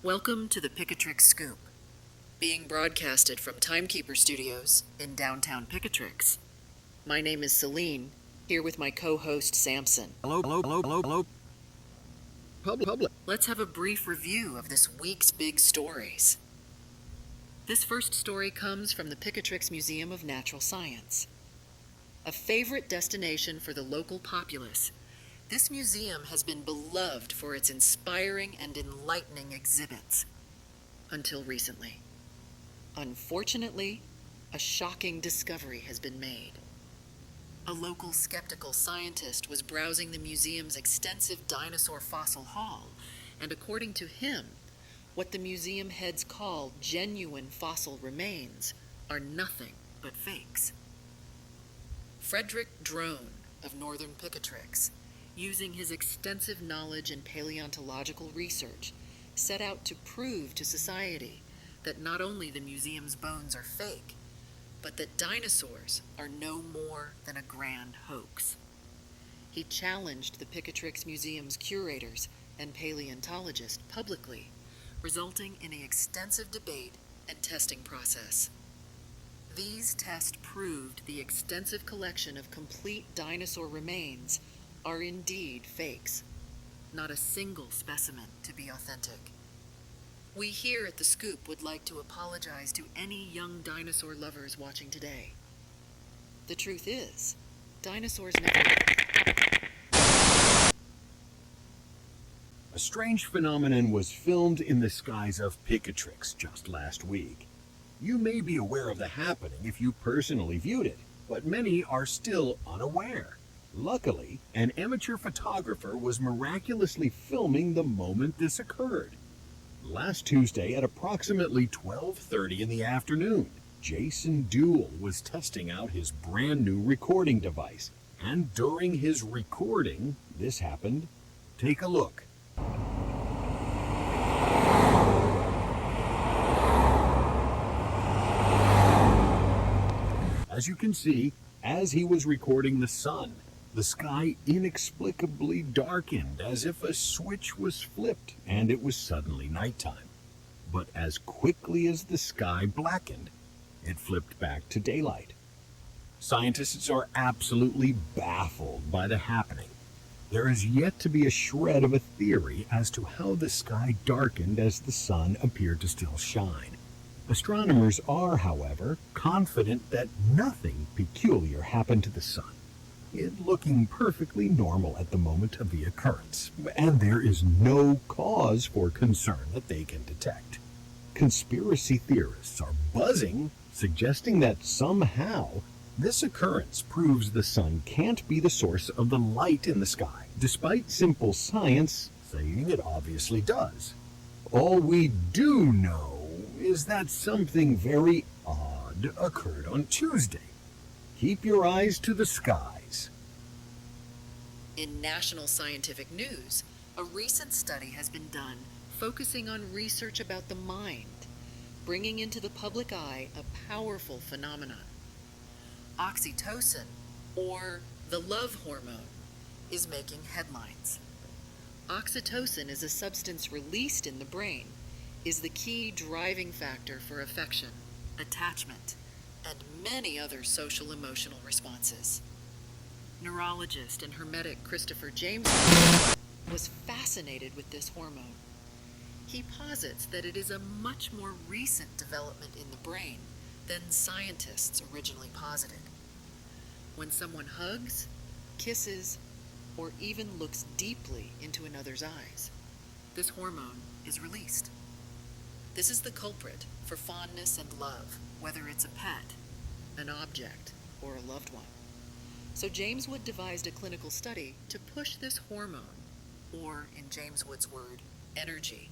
Welcome to the Pickatrix Scoop, being broadcasted from Timekeeper Studios in downtown Pickatrix. My name is Celine, here with my co-host Samson. Hello. Public. Let's have a brief review of this week's big stories. This first story comes from the Pickatrix Museum of Natural Science. A favorite destination for the local populace, this museum has been beloved for its inspiring and enlightening exhibits. Until recently. Unfortunately, a shocking discovery has been made. A local skeptical scientist was browsing the museum's extensive dinosaur fossil haul, and according to him, what the museum heads call genuine fossil remains are nothing but fakes. Frederick Drone of Northern Pickatrix, using his extensive knowledge in paleontological research, set out to prove to society that not only the museum's bones are fake, but that dinosaurs are no more than a grand hoax. He challenged the Pickatrix Museum's curators and paleontologists publicly, resulting in an extensive debate and testing process. These tests proved the extensive collection of complete dinosaur remains are indeed fakes, not a single specimen to be authentic. We here at The Scoop would like to apologize to any young dinosaur lovers watching today. The truth is, dinosaurs never lived. A strange phenomenon was filmed in the skies of Pickatrix just last week. You may be aware of the happening if you personally viewed it, but many are still unaware. Luckily, an amateur photographer was miraculously filming the moment this occurred. Last Tuesday at approximately 12:30 in the afternoon, Jason Duell was testing out his brand new recording device, and during his recording, this happened. Take a look. As you can see, as he was recording the sun, the sky inexplicably darkened as if a switch was flipped and it was suddenly nighttime. But as quickly as the sky blackened, it flipped back to daylight. Scientists are absolutely baffled by the happening. There is yet to be a shred of a theory as to how the sky darkened as the sun appeared to still shine. Astronomers are, however, confident that nothing peculiar happened to the sun, it looking perfectly normal at the moment of the occurrence, and there is no cause for concern that they can detect. Conspiracy theorists are buzzing, suggesting that somehow this occurrence proves the sun can't be the source of the light in the sky, despite simple science saying it obviously does. All we do know is that something very odd occurred on Tuesday. Keep your eyes to the skies. In national scientific news, a recent study has been done focusing on research about the mind, bringing into the public eye a powerful phenomenon. Oxytocin, or the love hormone, is making headlines. Oxytocin is a substance released in the brain, is the key driving factor for affection, attachment, and many other social emotional responses. Neurologist and hermetic Christopher James was fascinated with this hormone. He posits that it is a much more recent development in the brain than scientists originally posited. When someone hugs, kisses, or even looks deeply into another's eyes, this hormone is released. This is the culprit for fondness and love, whether it's a pet, an object, or a loved one. So James Wood devised a clinical study to push this hormone, or in James Wood's word, energy,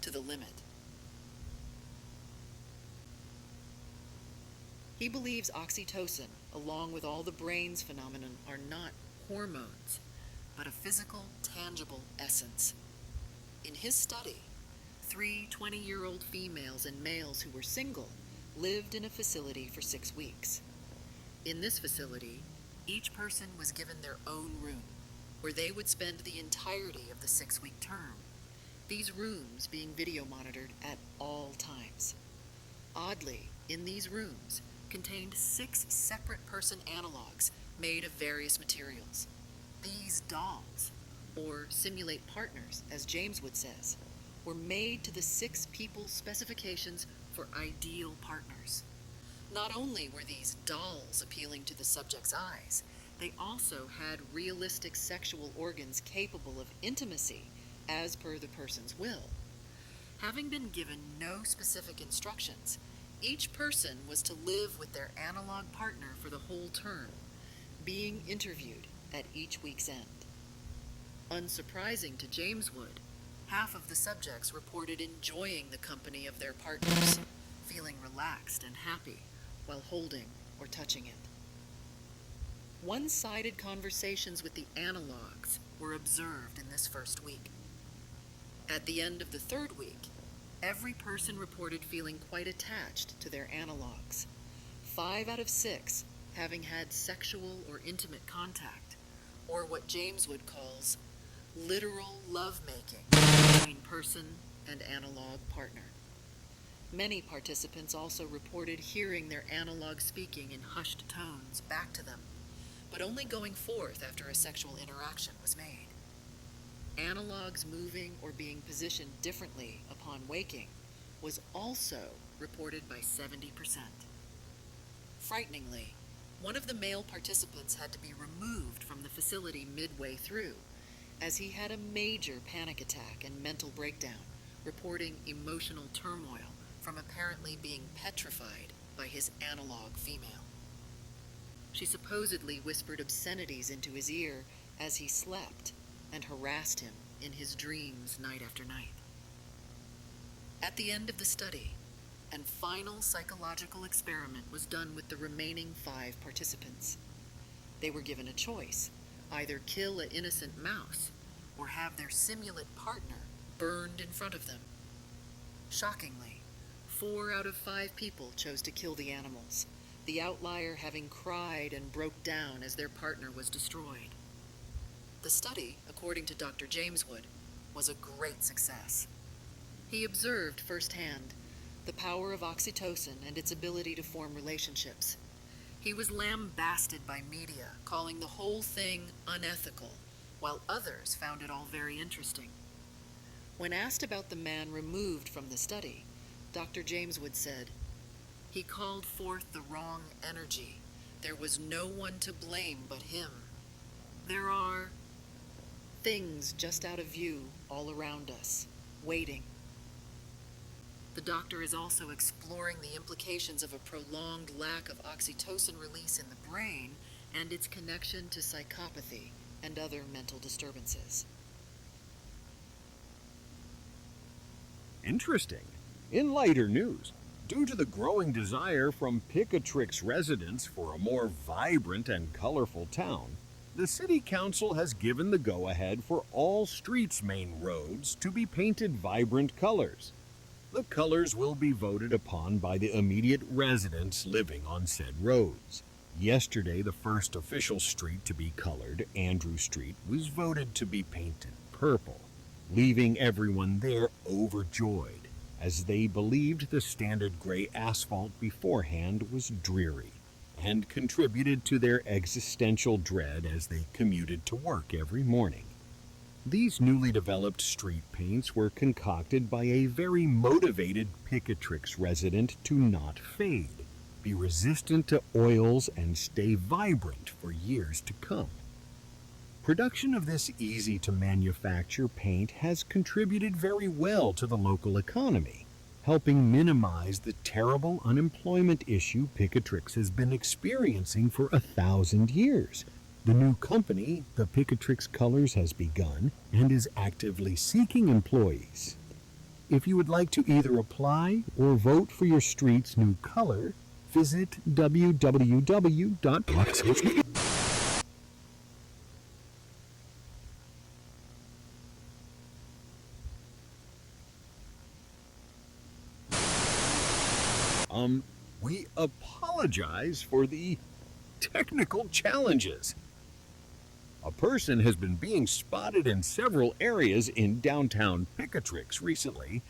to the limit. He believes oxytocin, along with all the brain's phenomenon, are not hormones, but a physical, tangible essence. In his study, 3 20-year-old females and males who were single lived in a facility for 6 weeks. In this facility, each person was given their own room, where they would spend the entirety of the 6-week term, these rooms being video monitored at all times. Oddly, in these rooms contained 6 separate person analogs made of various materials. These dolls, or simulate partners, as Jameswood says, were made to the 6 people's specifications for ideal partners. Not only were these dolls appealing to the subject's eyes, they also had realistic sexual organs capable of intimacy as per the person's will. Having been given no specific instructions, each person was to live with their analog partner for the whole term, being interviewed at each week's end. Unsurprising to Jameswood, half of the subjects reported enjoying the company of their partners, feeling relaxed and happy while holding or touching it. One-sided conversations with the analogs were observed in this first week. At the end of the 3rd week, every person reported feeling quite attached to their analogs, 5 out of 6 having had sexual or intimate contact, or what Jameswood calls literal lovemaking between person and analog partner. Many participants also reported hearing their analog speaking in hushed tones back to them, but only going forth after a sexual interaction was made. Analogs moving or being positioned differently upon waking was also reported by 70%. Frighteningly, one of the male participants had to be removed from the facility midway through, as he had a major panic attack and mental breakdown, reporting emotional turmoil from apparently being petrified by his analog female. She supposedly whispered obscenities into his ear as he slept and harassed him in his dreams night after night. At the end of the study, and final psychological experiment was done with the remaining 5 participants. They were given a choice: either kill an innocent mouse or have their simulate partner burned in front of them. Shockingly, 4 out of 5 people chose to kill the animals, the outlier having cried and broke down as their partner was destroyed. The study, according to Dr. Jameswood, was a great success. He observed firsthand the power of oxytocin and its ability to form relationships. He was lambasted by media, calling the whole thing unethical, while others found it all very interesting. When asked about the man removed from the study, Dr. Jameswood said, "He called forth the wrong energy. There was no one to blame but him. There are things just out of view all around us, waiting." The doctor is also exploring the implications of a prolonged lack of oxytocin release in the brain and its connection to psychopathy and other mental disturbances. Interesting. In lighter news, due to the growing desire from Pickatrix residents for a more vibrant and colorful town, the City Council has given the go-ahead for all streets' main roads to be painted vibrant colors. The colors will be voted upon by the immediate residents living on said roads. Yesterday, the first official street to be colored, Andrew Street, was voted to be painted purple, leaving everyone there overjoyed, as they believed the standard gray asphalt beforehand was dreary, and contributed to their existential dread as they commuted to work every morning. These newly developed street paints were concocted by a very motivated Pickatrix resident to not fade, be resistant to oils, and stay vibrant for years to come. Production of this easy-to-manufacture paint has contributed very well to the local economy, helping minimize the terrible unemployment issue Pickatrix has been experiencing for 1,000 years. The new company, the Pickatrix Colors, has begun and is actively seeking employees. If you would like to either apply or vote for your street's new color, visit www.pickatrix.com. We apologize for the technical challenges. A person has been being spotted in several areas in downtown Pickatrix recently.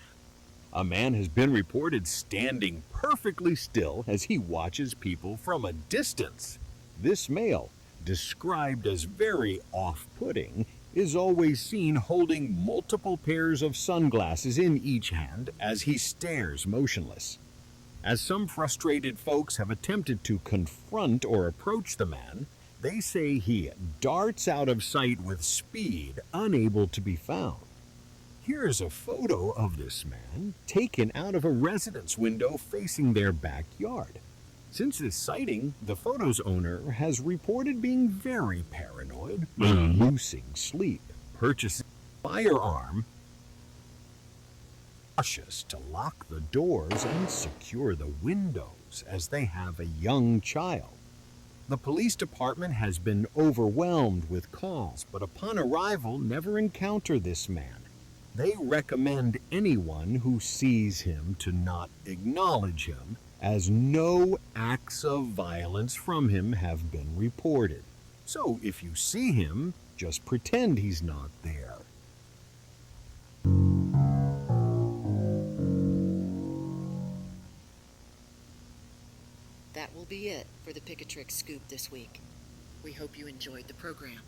A man has been reported standing perfectly still as he watches people from a distance. This male, described as very off-putting, is always seen holding multiple pairs of sunglasses in each hand as he stares motionless. As some frustrated folks have attempted to confront or approach the man, they say he darts out of sight with speed, unable to be found. Here's a photo of this man taken out of a residence window facing their backyard. Since this sighting, the photo's owner has reported being very paranoid, losing sleep, purchasing a firearm, cautious to lock the doors and secure the windows as they have a young child. The police department has been overwhelmed with calls, but upon arrival never encounter this man. They recommend anyone who sees him to not acknowledge him, as no acts of violence from him have been reported. So if you see him, just pretend he's not there. That will be it for the Pickatrix Scoop this week. We hope you enjoyed the program.